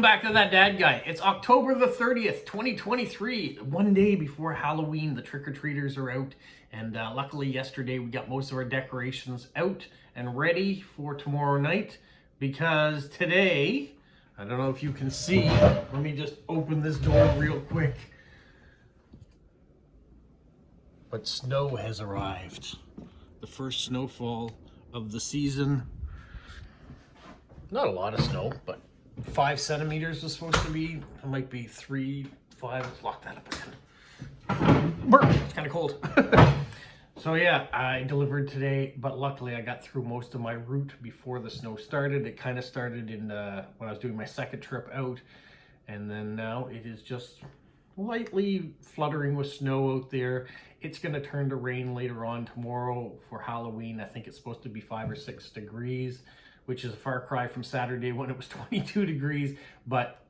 back to That Dad Guy. It's October the 30th, 2023, one day before Halloween. The trick-or-treaters are out, and luckily yesterday we got most of our decorations out and ready for tomorrow night, because today, I don't know if you can see, let me just open this door real quick, but snow has arrived. The first snowfall of the season. Not a lot of snow, but 5 centimeters was supposed to be. It might be 3, 5. Let's lock that up again. Burr, it's kind of cold. So yeah, I delivered today, but luckily I got through most of my route before the snow started. It kind of started in when I was doing my second trip out, and then now it is just lightly fluttering with snow out there. It's going to turn to rain later on tomorrow for Halloween. I think it's supposed to be 5 or 6 degrees, which is a far cry from Saturday when it was 22 degrees, but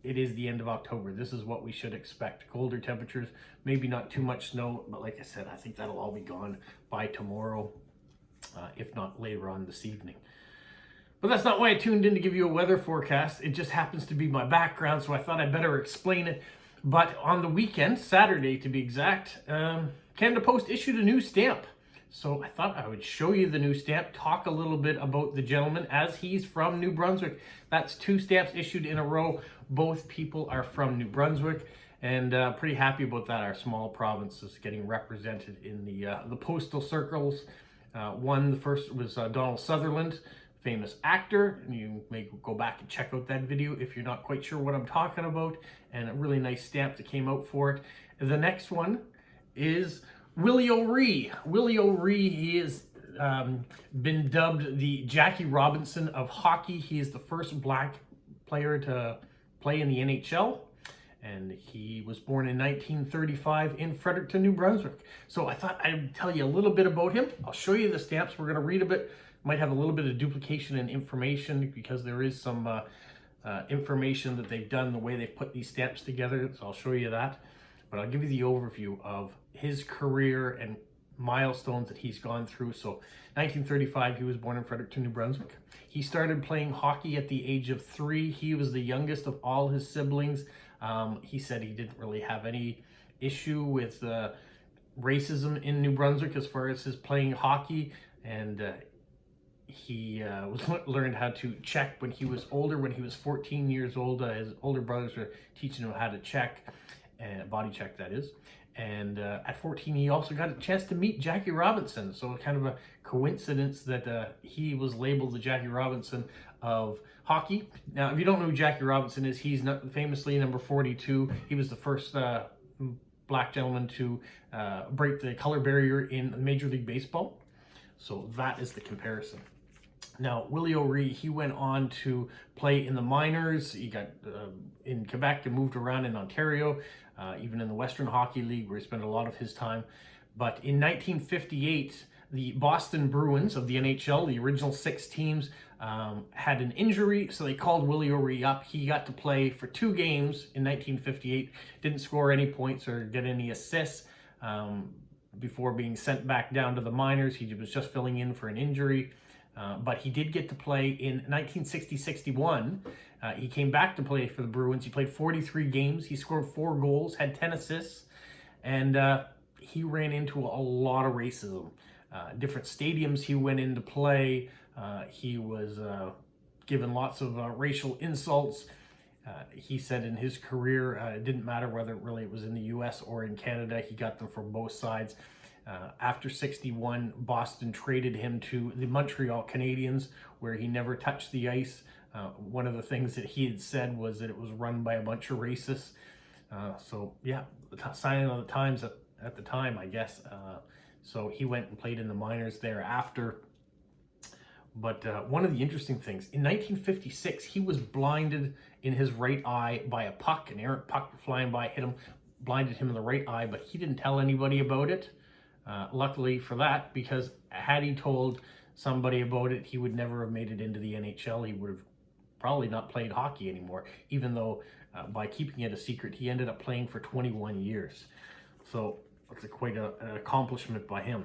it is the end of October. This is what we should expect. Colder temperatures, maybe not too much snow, but like I said, I think that'll all be gone by tomorrow, if not later on this evening. But that's not why I tuned in to give you a weather forecast. It just happens to be my background, so I thought I'd better explain it. But on the weekend, Saturday to be exact, Canada Post issued a new stamp. So I thought I would show you the new stamp, talk a little bit about the gentleman, as he's from New Brunswick. That's 2 stamps issued in a row. Both people are from New Brunswick, and pretty happy about that. Our small province is getting represented in the postal circles. The first was Donald Sutherland, famous actor, and you may go back and check out that video if you're not quite sure what I'm talking about, and a really nice stamp that came out for it. The next one is Willie O'Ree. Willie O'Ree, he has been dubbed the Jackie Robinson of hockey. He is the first black player to play in the NHL, and he was born in 1935 in Fredericton, New Brunswick. So I thought I'd tell you a little bit about him. I'll show you the stamps. We're going to read a bit. Might have a little bit of duplication in information because there is some information that they've done, the way they've put these stamps together, so I'll show you that. But I'll give you the overview of his career and milestones that he's gone through. So 1935, he was born in Fredericton, New Brunswick. He started playing hockey at the age of 3. He was the youngest of all his siblings. He said he didn't really have any issue with racism in New Brunswick as far as his playing hockey, and he learned how to check when he was older. When he was 14 years old, his older brothers were teaching him how to check, body check that is. And at 14, he also got a chance to meet Jackie Robinson. So kind of a coincidence that he was labeled the Jackie Robinson of hockey. Now, if you don't know who Jackie Robinson is, he's famously number 42. He was the first black gentleman to break the color barrier in Major League Baseball. So that is the comparison. Now, Willie O'Ree, he went on to play in the minors. He got in Quebec and moved around in Ontario, even in the Western Hockey League, where he spent a lot of his time. But in 1958, the Boston Bruins of the NHL, the original 6 teams, had an injury, so they called Willie O'Ree up. He got to play for 2 games in 1958, didn't score any points or get any assists before being sent back down to the minors. He was just filling in for an injury. But he did get to play in 1960-61. He came back to play for the Bruins. He played 43 games. He scored 4 goals, had 10 assists, and he ran into a lot of racism. Different stadiums he went in to play. He was given lots of racial insults. He said in his career, it didn't matter whether really it was in the US or in Canada. He got them from both sides. After 61, Boston traded him to the Montreal Canadiens, where he never touched the ice. One of the things that he had said was that it was run by a bunch of racists. So yeah, the sign of the times at the time, I guess. So he went and played in the minors thereafter. But one of the interesting things, in 1956, he was blinded in his right eye by a puck. An errant puck flying by hit him, blinded him in the right eye, but he didn't tell anybody about it. Luckily for that, because had he told somebody about it, he would never have made it into the NHL. He would have probably not played hockey anymore, even though by keeping it a secret, he ended up playing for 21 years. So it's quite an accomplishment by him.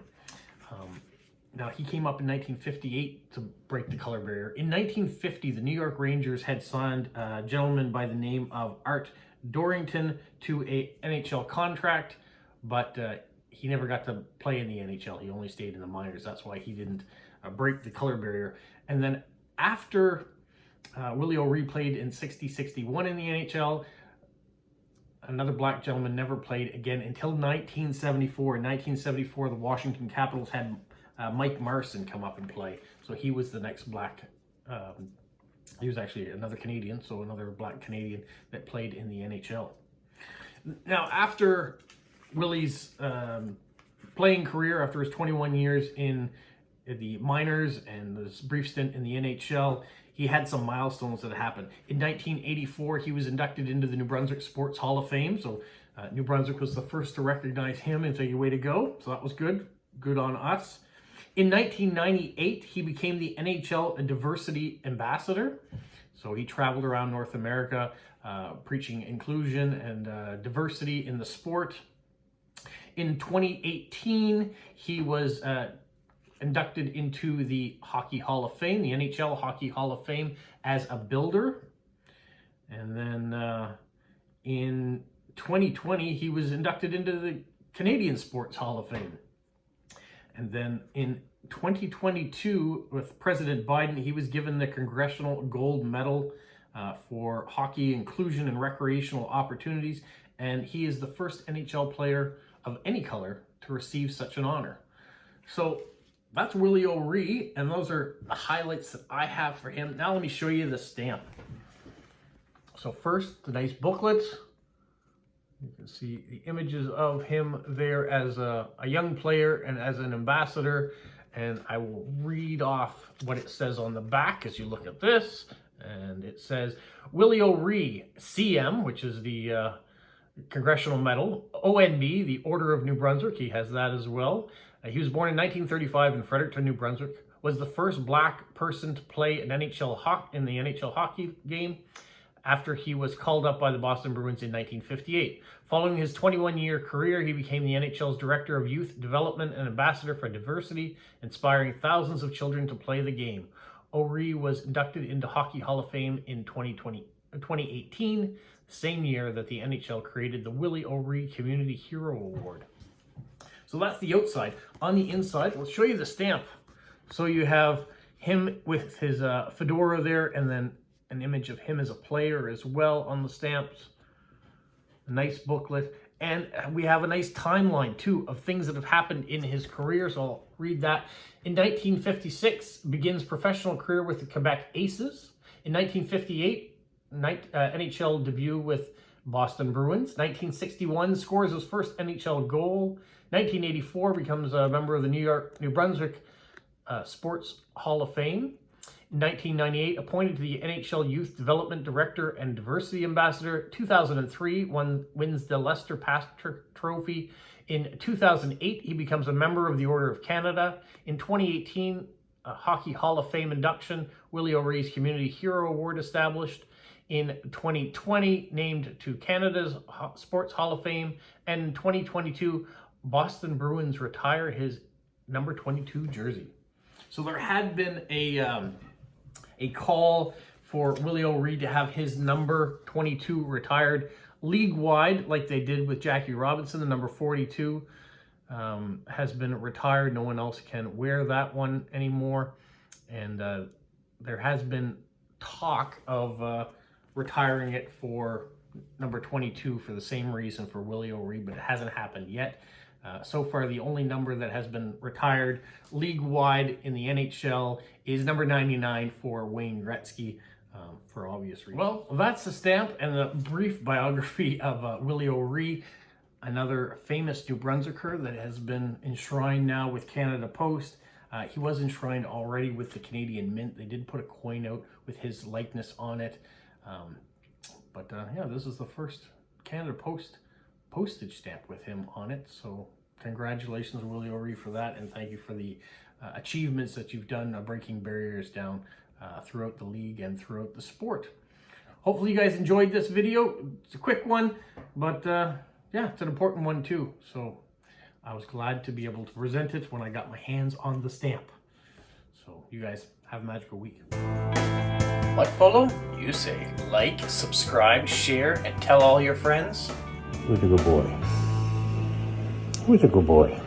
Now, he came up in 1958 to break the color barrier. In 1950, the New York Rangers had signed a gentleman by the name of Art Dorrington to a NHL contract, but he never got to play in the NHL. He only stayed in the minors. That's why he didn't break the color barrier. And then after Willie O'Ree played in 60-61 in the NHL, another black gentleman never played again until 1974. In 1974, the Washington Capitals had Mike Marson come up and play. So he was the next black, he was actually another Canadian, so another black Canadian that played in the NHL. Now, after Willie's playing career, after his 21 years in the minors and this brief stint in the NHL, he had some milestones that happened. In 1984, he was inducted into the New Brunswick Sports Hall of Fame. So New Brunswick was the first to recognize him and say, way to go. So that was good. Good on us. In 1998, he became the NHL Diversity Ambassador. So he traveled around North America preaching inclusion and diversity in the sport. In 2018, he was inducted into the Hockey Hall of Fame, the NHL Hockey Hall of Fame, as a builder. And then in 2020, he was inducted into the Canadian Sports Hall of Fame. And then in 2022, with President Biden, he was given the Congressional Gold Medal for hockey inclusion and recreational opportunities. And he is the first NHL player of any color to receive such an honor. So that's Willie O'Ree, and those are the highlights that I have for him. Now let me show you the stamp. So first, the nice booklet. You can see the images of him there as a young player and as an ambassador. And I will read off what it says on the back as you look at this. And it says, Willie O'Ree, CM, which is the Congressional Medal, ONB, the Order of New Brunswick, he has that as well. He was born in 1935 in Fredericton, New Brunswick, was the first black person to play in the NHL hockey game after he was called up by the Boston Bruins in 1958. Following his 21-year career, he became the NHL's Director of Youth Development and Ambassador for Diversity, inspiring thousands of children to play the game. O'Ree was inducted into Hockey Hall of Fame in 2018, the same year that the NHL created the Willie O'Ree Community Hero Award. So that's the outside. On the inside, let's show you the stamp. So you have him with his fedora there, and then an image of him as a player as well on the stamps. A nice booklet. And we have a nice timeline, too, of things that have happened in his career. So I'll read that. In 1956, begins professional career with the Quebec Aces. In 1958, NHL debut with Boston Bruins. 1961, scores his first NHL goal. 1984, becomes a member of the New Brunswick Sports Hall of Fame. In 1998, appointed to the NHL Youth Development Director and Diversity Ambassador. 2003, wins the Lester Patrick Trophy. In 2008, he becomes a member of the Order of Canada. In 2018, Hockey Hall of Fame induction, Willie O'Ree's Community Hero Award established. In 2020, named to Canada's Sports Hall of Fame. And in 2022, Boston Bruins retire his number 22 jersey. So there had been a call for Willie O'Ree to have his number 22 retired league-wide, like they did with Jackie Robinson. The number 42 has been retired. No one else can wear that one anymore. And there has been talk of retiring it for number 22 for the same reason for Willie O'Ree, but it hasn't happened yet. So far, the only number that has been retired league-wide in the NHL is number 99 for Wayne Gretzky, for obvious reasons. Well, that's the stamp and the brief biography of Willie O'Ree, another famous New Brunswicker that has been enshrined now with Canada Post. He was enshrined already with the Canadian Mint. They did put a coin out with his likeness on it. Yeah, this is the first Canada Post postage stamp with him on it. So congratulations, Willie O'Ree, for that, and thank you for the achievements that you've done breaking barriers down throughout the league and throughout the sport. Hopefully you guys enjoyed this video. It's a quick one, but yeah, it's an important one too. So I was glad to be able to present it when I got my hands on the stamp. So you guys have a magical week. What, Polo? You say like, subscribe, share, and tell all your friends? Who's a good boy? Who's a good boy?